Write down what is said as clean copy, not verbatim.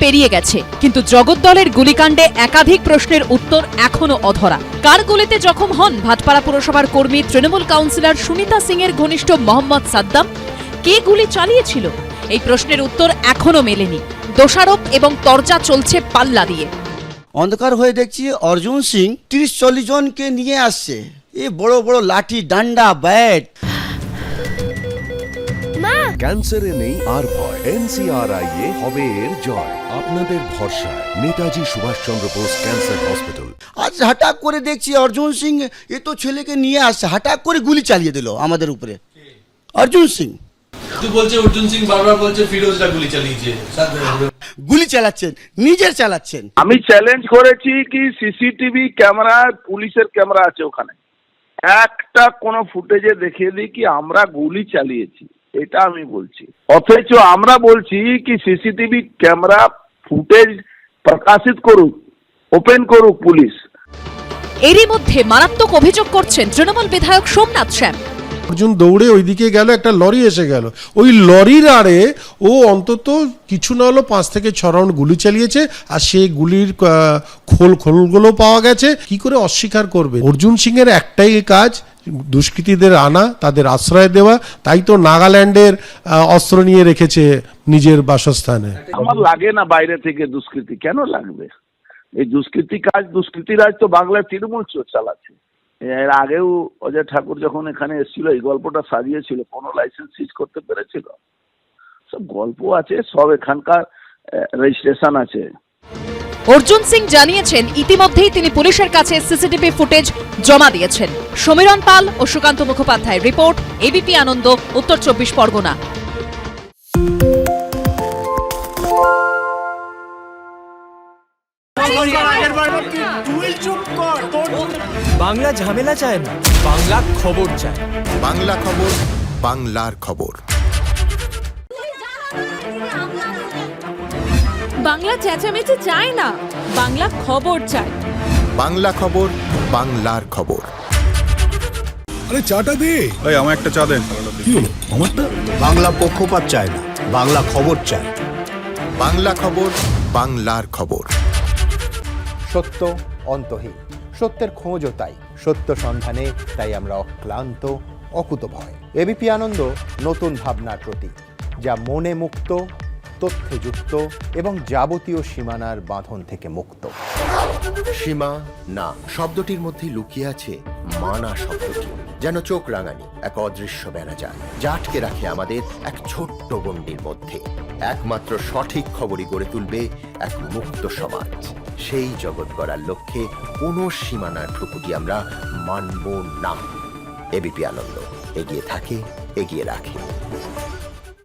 পেরিয়ে গেছে, কিন্তু জগদ্দলের গুলিকাণ্ডে একাধিক প্রশ্নের উত্তর এখনো অধরা। কার গুলিতে জখম হন ভাটপাড়া পুরসভার কর্মী তৃণমূল কাউন্সিলর সুনিতা সিং এর ঘনিষ্ঠ মোহাম্মদ সাদ্দাম? কে গুলি চালিয়েছিল? এই প্রশ্নের উত্তর এখনো মেলেনি। দোষারোপ এবং তরজা চলছে পাল্লা দিয়ে। অন্ধকার হয়ে দেখছি অর্জুন সিং 30-40 জনকে নিয়ে আসছে। এই বড় বড় লাঠি, ডান্ডা, ব্যাট। ক্যান্সারে নেই আর ভয়, NCRI এ হবে এর জয়। আপনাদের ভরসা নেতাজি সুভাষচন্দ্র বোস ক্যান্সার হসপিটাল। আজ হঠাৎ করে দেখছি অর্জুন সিং এ তো ছেলেকে নিয়ে আসছে, হঠাৎ করে গুলি চালিয়ে দিল আমাদের উপরে। অর্জুন সিং তুই বলছে অর্জুন সিং বারবার বলছে ফিরোজরা গুলি চালিয়েছে। গুলি চালাচ্ছেন, নিজের চালাচ্ছেন। আমি চ্যালেঞ্জ করেছি কি সিসিটিভি ক্যামেরা, পুলিশের ক্যামেরা আছে ওখানে, একটা কোনো ফুটেজে দেখিয়ে দিই কি আমরা গুলি চালিয়েছি, এটা আমি বলছি। অথচ আমরা বলছি কি সিসিটিভি ক্যামেরা ফুটেজ প্রকাশিত করুক, ওপেন করুক পুলিশ। এরই মধ্যে মারাত্মক অভিযোগ করছেন তৃণমূল বিধায়ক সোমনাথ শ্যাম। অর্জুন দৌড়ে ওইদিকে গেল, একটা লরি এসে গেল, ওই লরির আড়ে ও অন্তত কিছু না হলো 5 থেকে 6 রাউন্ড গুলি চালিয়েছে, আর সেই গুলির খোলগুলো পাওয়া গেছে। কি করে অস্বীকার করবে? অর্জুন সিং এর একটাই কাজ, দুষ্কৃতীদের আনা, তাদের আশ্রয় দেওয়া। তাই তো নাগাল্যান্ডের অস্ত্র নিয়ে রেখেছে নিজের বাসস্থানে। আমার লাগে না বাইরে থেকে দুষ্কৃতি, কেন লাগবে? এই দুষ্কৃতি রাজ তো বাংলার তৃণমূল চালাচ্ছে। এর আগেও অজয় ঠাকুর যখন এখানে এসেছিল, এই গল্পটা সাজিয়েছিল, কোনো লাইসেন্স সিজ করতে পেরেছিল? সব গল্প আছে, সব এখানকার রেজিস্ট্রেশন আছে। অর্জুন সিং জানিয়েছেন ইতিমধ্যেই তিনি পুলিশের কাছে সিসিটিভি ফুটেজ জমা দিয়েছেন। সমীরণ পাল ও সুকান্ত মুখোপাধ্যায় রিপোর্ট, এবিপি আনন্দ, উত্তর 24 পরগনা। বাংলা ঝামেলা চায় না, বাংলা খবর চায়। বাংলা খবর, বাংলার খবর। বাংলা চেঁচামেচি চায় না, বাংলা খবর চায়। বাংলা খবর, বাংলার খবর। আরে চাটা দে ভাই, আমার একটা চা দেন। কি হলো আমারটা? বাংলা পক্ষপাত চায় না, বাংলা খবর চায়। বাংলা খবর, বাংলার খবর। সত্য অন্তহীন, সত্যের খোঁজও তাই, সত্য সন্ধানে তাই আমরা অক্লান্ত, অকুতভয়। এবিপি আনন্দ নতুন ভাবনার প্রতীক, যা মনে মুক্ত, তথ্যে যুক্ত এবং যাবতীয় সীমানার বাঁধন থেকে মুক্ত। সীমা না শব্দটির মধ্যে লুকিয়ে আছে মানা শব্দটি, যেন চোখ রাঙানি এক অদৃশ্য বেড়াজাল, যা আটকে রাখে আমাদের এক ছোট্ট গণ্ডির মধ্যে। একমাত্র সঠিক খবরই গড়ে তুলবে এক মুক্ত সমাজ। সেই জগৎ গড়ার লক্ষ্যে কোনো সীমানার ঠুকুটি আমরা মানব না। এবিপি আনন্দ এগিয়ে থাকে, এগিয়ে রাখে।